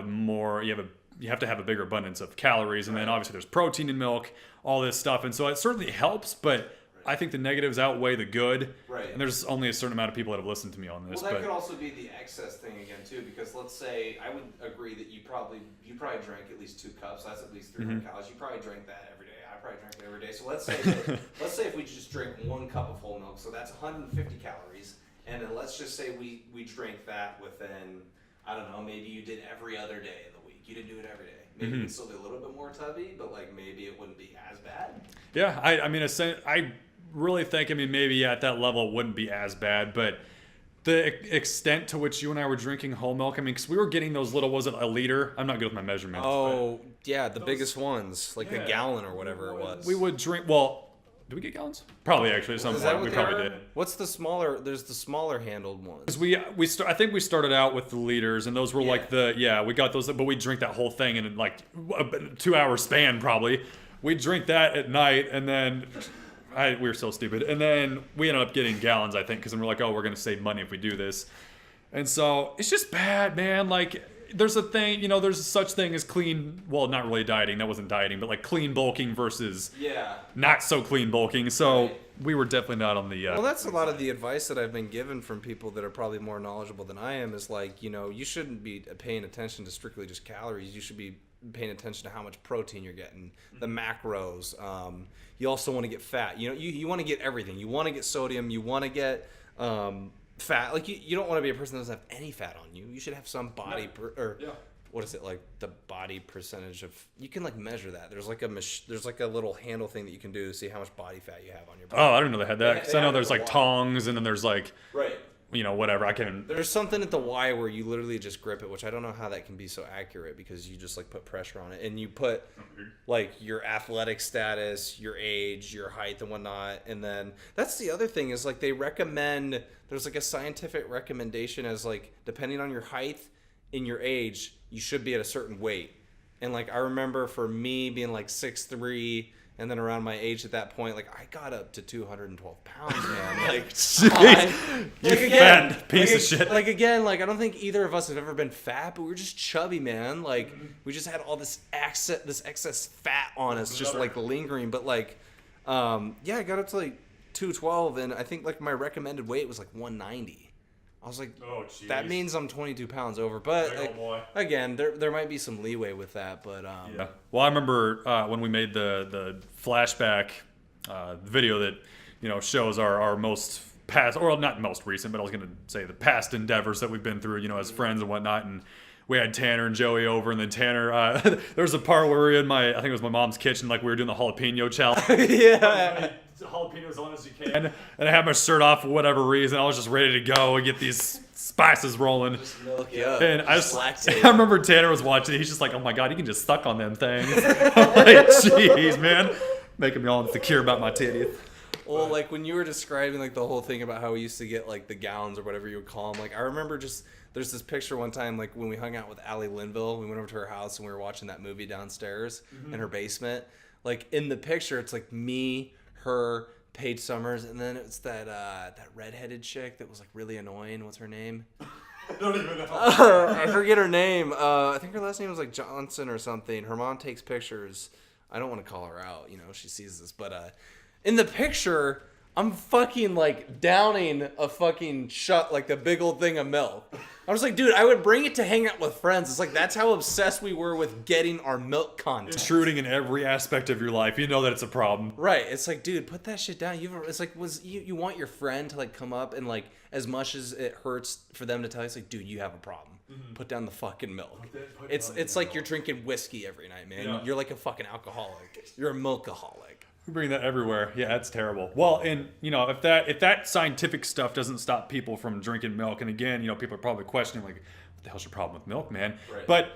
you have to have a bigger abundance of calories, and then obviously there's protein in milk, all this stuff, and so it certainly helps, but I think the negatives outweigh the good. Right. And there's only a certain amount of people that have listened to me on this. Well, that could also be the excess thing again too, because let's say I would agree that you probably drank at least 2 cups. That's at least 300 calories. You probably drank that every day. I probably drank it every day. So let's say if we just drink 1 cup of whole milk, so that's 150 calories. And then let's just say we drink that within, I don't know, maybe you did every other day of the week. You didn't do it every day. Maybe it'd still be a little bit more tubby, but like maybe it wouldn't be as bad. Yeah, I mean, I really think, I mean, maybe at that level it wouldn't be as bad, but the extent to which you and I were drinking whole milk, I mean, because we were getting those little, was it a liter? I'm not good with my measurements. Oh, yeah, the biggest ones, like a gallon or whatever it was. We would drink, well, did we get gallons? Probably, actually, at some point. We probably did. What's the smaller, there's the smaller handled ones. I think we started out with the liters, and those were like we got those, but we drink that whole thing in like a 2-hour span, probably. We'd drink that at night, and then we were so stupid. And then we ended up getting gallons, I think, because then we're like, oh, we're going to save money if we do this. And so it's just bad, man. Like, there's a thing, there's such thing as clean, well, not really dieting. That wasn't dieting, but like clean bulking versus not so clean bulking. So we were definitely not on the... well, that's a lot of the advice that I've been given from people that are probably more knowledgeable than I am, is like, you shouldn't be paying attention to strictly just calories. You should be paying attention to how much protein you're getting, the macros. You also want to get fat. You want to get everything. You want to get sodium. You want to get fat. Like you don't want to be a person that doesn't have any fat on you. You should have some body what is it, like the body percentage of? You can like measure that. There's like a little handle thing that you can do to see how much body fat you have on your body. Oh, I didn't know they had that. Because I know there's like tongs, and then there's like whatever. There's something at the Y where you literally just grip it, which I don't know how that can be so accurate, because you just like put pressure on it, and you put like your athletic status, your age, your height, and whatnot. And then that's the other thing, is like they recommend, there's like a scientific recommendation as like, depending on your height and your age, you should be at a certain weight. And like I remember for me being like 6'3", and then around my age at that point, like I got up to 212 pounds, man. Like, fat piece of shit. Like again, like I don't think either of us have ever been fat, but we were just chubby, man. Like we just had all this excess fat on us, just like lingering. But like, I got up to like 212, and I think like my recommended weight was like 190. I was like, oh, geez. That means I'm 22 pounds over. But again, there might be some leeway with that. But well, I remember when we made the flashback video that shows our most past, or not most recent, but I was going to say the past endeavors that we've been through, as friends and whatnot. And we had Tanner and Joey over, and then Tanner, there was a part where we were in I think it was my mom's kitchen, like we were doing the jalapeno challenge. Yeah. Jalapenos on as you can, and I had my shirt off for whatever reason. I was just ready to go and get these spices rolling. Just milk you up. And I remember Tanner was watching. He's just like, "Oh my god, you can just suck on them things." I'm like, "Jeez, man," making me all insecure about my titties. Well, like when you were describing like the whole thing about how we used to get like the gallons or whatever you would call them, like I remember there's this picture one time, like when we hung out with Allie Linville, we went over to her house and we were watching that movie downstairs in her basement. Like in the picture, it's like me, her, Paige Summers, and then it's that redheaded chick that was like really annoying. What's her name? I don't even know. I forget her name. I think her last name was like Johnson or something. Her mom takes pictures. I don't want to call her out, she sees this, but in the picture, I'm fucking like downing a fucking shot, like the big old thing of milk. I was like, dude, I would bring it to hang out with friends. It's like, that's how obsessed we were with getting our milk content. Intruding in every aspect of your life. You know that it's a problem. Right. It's like, dude, put that shit down. It's like, you want your friend to like come up and like, as much as it hurts for them to tell you, it's like, dude, you have a problem. Put down the fucking milk. It's like you're drinking whiskey every night, man. Yeah. You're like a fucking alcoholic. You're a milkaholic. We bring that everywhere. Yeah, that's terrible. Well, and if that scientific stuff doesn't stop people from drinking milk, and again, people are probably questioning like, what the hell's your problem with milk, man? Right. But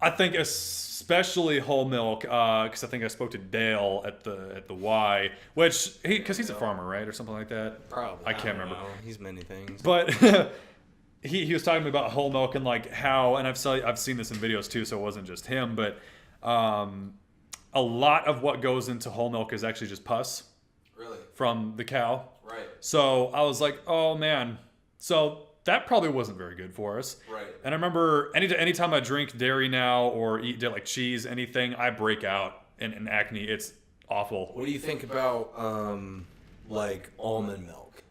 I think especially whole milk, because I think I spoke to Dale at the Y, because he's a farmer, right, or something like that. Probably. I can't remember. Know. He's many things. But he was talking about whole milk and like how, and I've seen this in videos too, so it wasn't just him, but a lot of what goes into whole milk is actually just pus. Really? From the cow. Right. So I was like, oh man. So that probably wasn't very good for us. Right. And I remember anytime I drink dairy now or eat like cheese, anything, I break out in acne. It's awful. What do you think about like almond milk?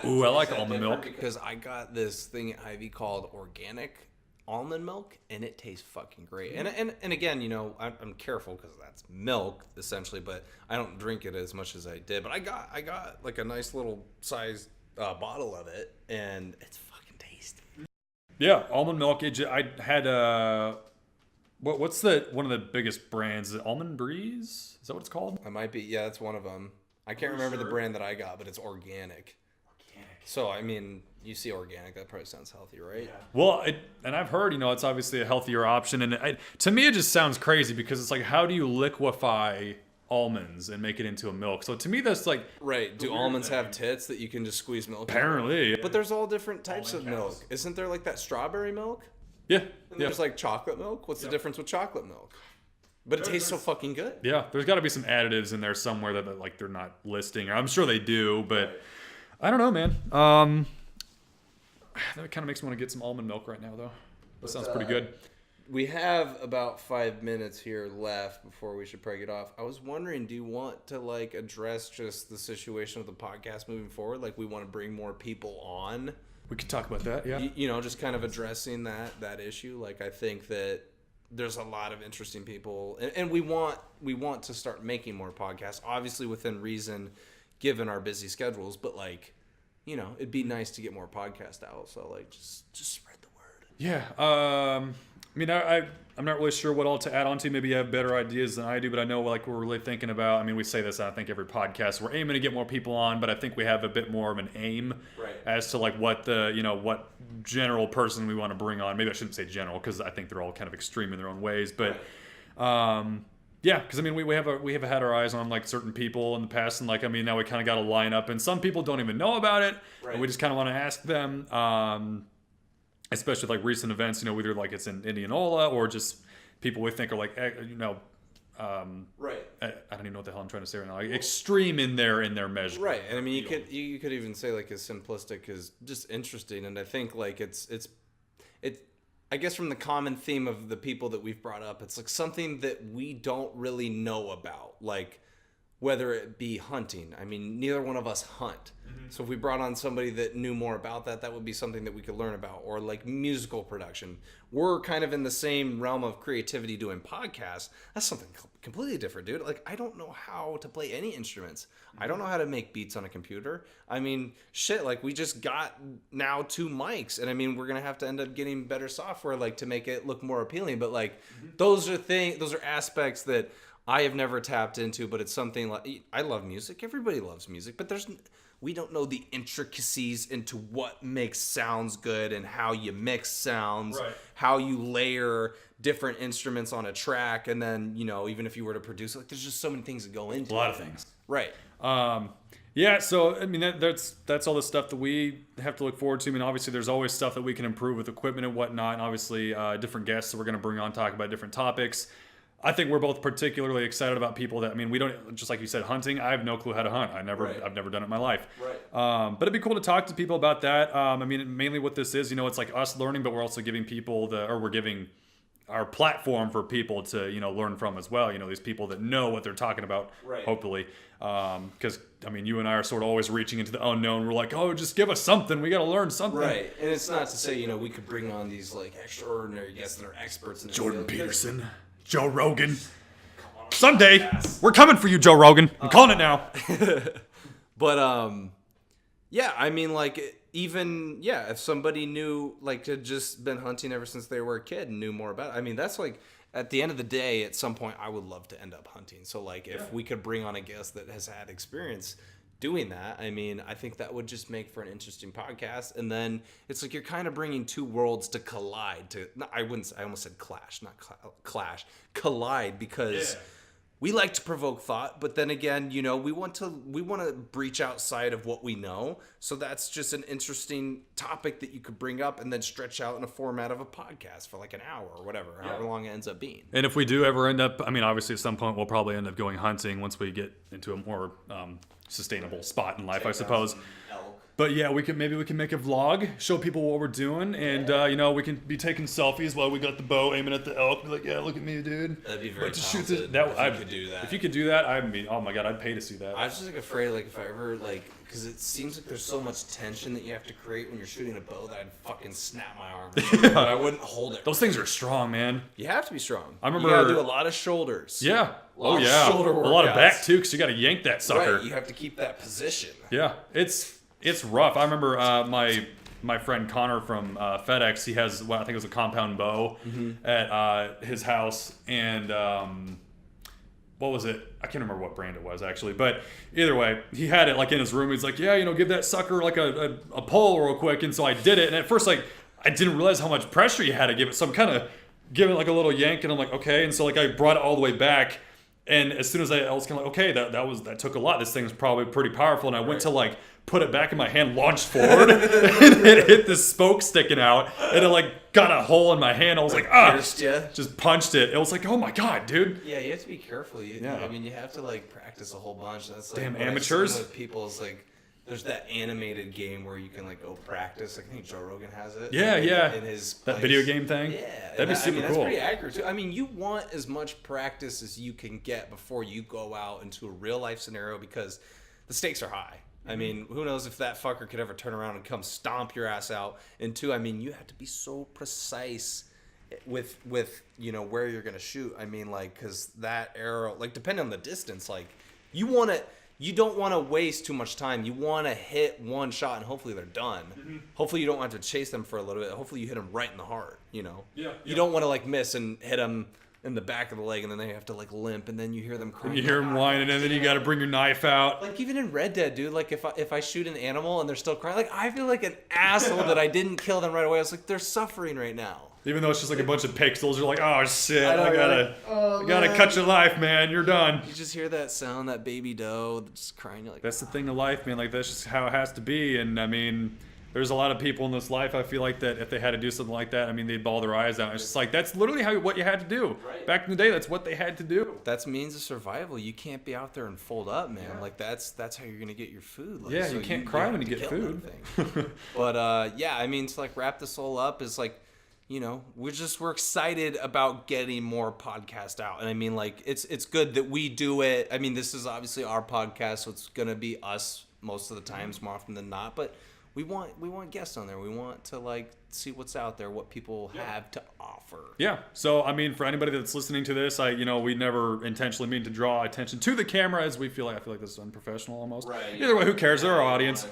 Ooh, I like almond milk. Because I got this thing at Ivy called organic almond milk, and it tastes fucking great. And again, I'm careful because that's milk essentially, but I don't drink it as much as I did. But I got like a nice little size bottle of it, and it's fucking tasty. Yeah, almond milk. I had what's one of the biggest brands? Is it Almond Breeze? Is that what it's called? I might be. Yeah, that's one of them. I can't remember the brand that I got, but it's organic. So, I mean, you see organic, that probably sounds healthy, right? Yeah. Well, and I've heard, it's obviously a healthier option. And to me, it just sounds crazy because it's like, how do you liquefy almonds and make it into a milk? So to me, that's like... Right. Do almonds have tits that you can just squeeze milk? Apparently. But there's all different types of milk. Isn't there like that strawberry milk? Yeah. And there's like chocolate milk? What's the difference with chocolate milk? But it tastes so fucking good. Yeah. There's got to be some additives in there somewhere that like they're not listing. I'm sure they do, but... Right. I don't know, man. That kind of makes me want to get some almond milk right now, though. That sounds pretty good. We have about 5 minutes here left before we should probably get off. I was wondering, do you want to like address just the situation of the podcast moving forward? Like, we want to bring more people on. We could talk about that, yeah. Just kind of addressing that issue. Like, I think that there's a lot of interesting people, and we want to start making more podcasts, obviously within reason, given our busy schedules, but like, it'd be nice to get more podcasts out. So like, just spread the word. Yeah. I mean, I'm not really sure what all to add on to. Maybe you have better ideas than I do, but I know like we're really thinking about, I mean, we say this, I think every podcast, we're aiming to get more people on, but I think we have a bit more of an aim as to like what what general person we want to bring on. Maybe I shouldn't say general, because I think they're all kind of extreme in their own ways, but, yeah, because I mean we have had our eyes on like certain people in the past, and like I mean now we kind of got a lineup, and some people don't even know about it, and we just kind of want to ask them, especially like recent events, whether like it's in Indianola or just people we think are like I don't even know what the hell I'm trying to say right now, like extreme in their measure. Right, and I mean you could even say like as simplistic as just interesting, and I think like it's I guess from the common theme of the people that we've brought up, it's like something that we don't really know about, like whether it be hunting. I mean, neither one of us hunt. Mm-hmm. So if we brought on somebody that knew more about that would be something that we could learn about. Or like musical production. We're kind of in the same realm of creativity doing podcasts. That's something completely different, dude. Like, I don't know how to play any instruments. Mm-hmm. I don't know how to make beats on a computer. I mean, shit, like we just got now 2 mics. And I mean, we're going to have to end up getting better software like to make it look more appealing. But like, those are aspects that I have never tapped into, but it's something like, I love music. Everybody loves music, but we don't know the intricacies into what makes sounds good and how you mix sounds, how you layer different instruments on a track. And then, even if you were to produce it, like there's just so many things that go into it. A lot of things. Right. Yeah. So, I mean, that's all the stuff that we have to look forward to. I mean, obviously there's always stuff that we can improve with equipment and whatnot. And obviously different guests that we're going to bring on, talk about different topics. I think we're both particularly excited about people that, I mean, we don't, just like you said, hunting, I have no clue how to hunt. I've never done it in my life. Right. But it'd be cool to talk to people about that. I mean, mainly what this is, it's like us learning, but we're also giving people we're giving our platform for people to, learn from as well. These people that know what they're talking about, hopefully. Because, I mean, you and I are sort of always reaching into the unknown. We're like, oh, just give us something. We got to learn something. Right. And it's not to say, we could bring on these like extraordinary guests that are experts in Jordan Peterson. Joe Rogan. Someday, we're coming for you, Joe Rogan. I'm calling it now. But, yeah, I mean, like, even, if somebody knew, like, had just been hunting ever since they were a kid and knew more about it, I mean, that's like, at the end of the day, at some point, I would love to end up hunting. So like, if we could bring on a guest that has had experience doing that, I mean, I think that would just make for an interesting podcast. And then it's like you're kind of bringing two worlds to collide. I almost said clash, not clash, collide, because we like to provoke thought, but then again, you know, we want to breach outside of what we know. So that's just an interesting topic that you could bring up and then stretch out in a format of a podcast for like an hour or whatever, however long it ends up being. And if we do ever end up, I mean, obviously at some point we'll probably end up going hunting once we get into a more sustainable spot in life, I suppose. But yeah, we can make a vlog, show people what we're doing, and you know, we can be taking selfies while we got the bow aiming at the elk. Be like, yeah, look at me, dude. That'd be very talented. If you could do that. If you could do that, I mean, oh my god, I'd pay to see that. I was just like afraid, like if I ever like, because it seems like there's so much tension that you have to create when you're shooting a bow that I'd fucking snap my arm. But I wouldn't hold it. Those things are strong, man. You have to be strong. I remember you gotta do a lot of shoulders. Yeah. Of shoulder work, a lot of back too, because you got to yank that sucker. Right. You have to keep that position. Yeah, it's rough. I remember my friend Connor from FedEx. He has what I think was a compound bow at his house, and what was it? I can't remember what brand it was actually, but either way, he had it like in his room. He's like, yeah, you know, give that sucker like a pull real quick, and so I did it. And at first, like, I didn't realize how much pressure you had to give it, so I'm kind of giving it like a little yank, and I'm like, okay, and so like I brought it all the way back. And as soon as I was kind of like, okay, that took a lot. This thing's probably pretty powerful. And I went to like put it back in my hand, launched forward, and it hit the spoke sticking out, and it like got a hole in my hand. I was like, just punched it. It was like, oh my god, dude. Yeah, you have to be careful. I mean, you have to like practice a whole bunch. That's like damn amateurs. With people is like, there's that animated game where you can like go practice. Like, I think Joe Rogan has it. Yeah, yeah. In his that video game thing. Yeah, that'd be super cool. That's pretty accurate too. I mean, you want as much practice as you can get before you go out into a real life scenario, because the stakes are high. I mean, who knows if that fucker could ever turn around and come stomp your ass out. And two, I mean, you have to be so precise with you know where you're gonna shoot. I mean, like, because that arrow, like, depending on the distance, like, you don't want to waste too much time. You want to hit one shot and hopefully they're done. Mm-hmm. Hopefully you don't have to chase them for a little bit. Hopefully you hit them right in the heart, you know? Yeah. You don't want to like miss and hit them in the back of the leg and then they have to like limp and then you hear them crying. And you hear them whining and then you got to bring your knife out. Like even in Red Dead, dude, like if I shoot an animal and they're still crying, like I feel like an asshole that I didn't kill them right away. I was like, they're suffering right now. Even though it's just like a bunch of pixels, you're like, oh shit, I gotta cut your life, man. You're done. You just hear that sound, that baby doe just crying. You're like, that's the thing of life, man. Like that's just how it has to be. And I mean, there's a lot of people in this life, I feel like, that if they had to do something like that, I mean, they'd bawl their eyes out. It's just like, that's literally what you had to do. Right. Back in the day, that's what they had to do. That's means of survival. You can't be out there and fold up, man. Yeah. Like that's how you're gonna get your food. Like, yeah, so you can't cry when you get food. But yeah, I mean, to like wrap this all up is like, you know, we're excited about getting more podcast out. And I mean, like, it's good that we do it. I mean, this is obviously our podcast, so it's going to be us most of the times, more often than not. But we want guests on there. We want to, like, see what's out there, what people have to offer. Yeah. So, I mean, for anybody that's listening to this, we never intentionally mean to draw attention to the camera, as I feel like this is unprofessional almost. Right. Either way, who cares? They're our audience.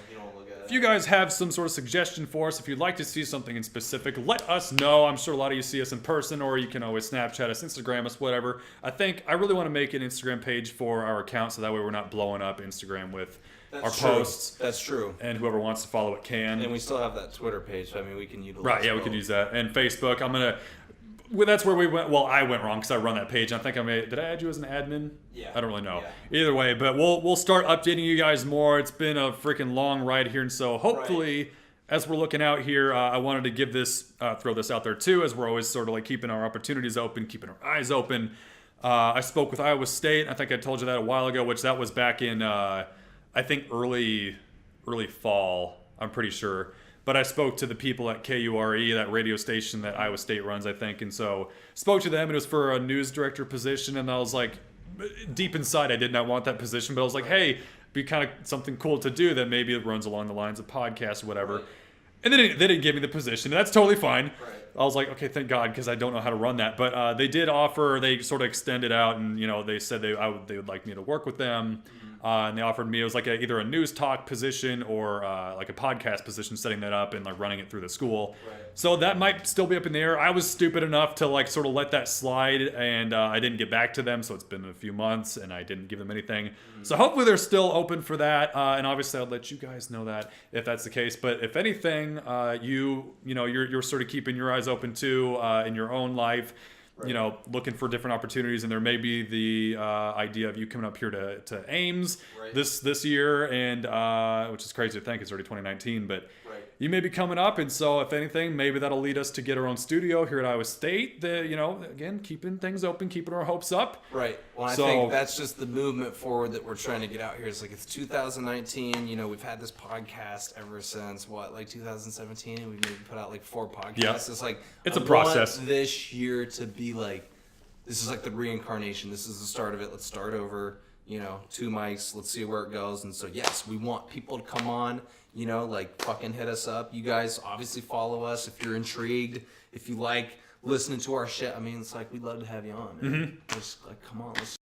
If you guys have some sort of suggestion for us, if you'd like to see something in specific, let us know. I'm sure a lot of you see us in person, or you can always Snapchat us, Instagram us, whatever. I really want to make an Instagram page for our account, so that way we're not blowing up Instagram with our posts. That's true. And whoever wants to follow it can. And we still have that Twitter page, so I mean, we can utilize Right, yeah, we can use that. And Facebook, that's where we went. Well, I went wrong because I run that page. I think did I add you as an admin? Yeah. I don't really know. Yeah. Either way, but we'll start updating you guys more. It's been a freaking long ride here, and so hopefully, as we're looking out here, I wanted to give throw this out there too, as we're always sort of like keeping our opportunities open, keeping our eyes open. I spoke with Iowa State. I think I told you that a while ago, which that was back in I think early fall. I'm pretty sure. But I spoke to the people at KURE, that radio station that Iowa State runs, I think. And so spoke to them, and it was for a news director position. And I was like, deep inside, I did not want that position. But I was like, hey, be kind of something cool to do that maybe it runs along the lines of podcasts or whatever. Right. And they didn't give me the position. And that's totally fine. Right. I was like, okay, thank God, because I don't know how to run that. But they did offer, they sort of extended out, and they said they would like me to work with them. Mm-hmm. and they offered me, it was like either a news talk position or like a podcast position, setting that up and like running it through the school. Right. So that might still be up in the air. I was stupid enough to like sort of let that slide, and I didn't get back to them. So it's been a few months, and I didn't give them anything. So hopefully they're still open for that. And obviously I'll let you guys know that if that's the case. But if anything, you're sort of keeping your eyes open too in your own life. Right. You know, looking for different opportunities, and there may be the idea of you coming up here to Ames Right. this year, and which is crazy to think it's already 2019, but Right. you may be coming up, and so if anything, maybe that'll lead us to get our own studio here at Iowa State. Again, keeping things open, keeping our hopes up. Right. Well, I So- think that's just the movement forward that we're trying to get out here. It's like it's 2019. You know, we've had this podcast ever since like 2017, and we've maybe put out like 4 podcasts. Yeah. It's like It's I a process. want this year to be like, this is like the reincarnation. This is the start of it. Let's start over. 2 mics. Let's see where it goes. And so yes, we want people to come on. Like fucking hit us up. You guys obviously follow us if you're intrigued. If you like listening to our shit, I mean, it's like we'd love to have you on. Man. Just like come on, let's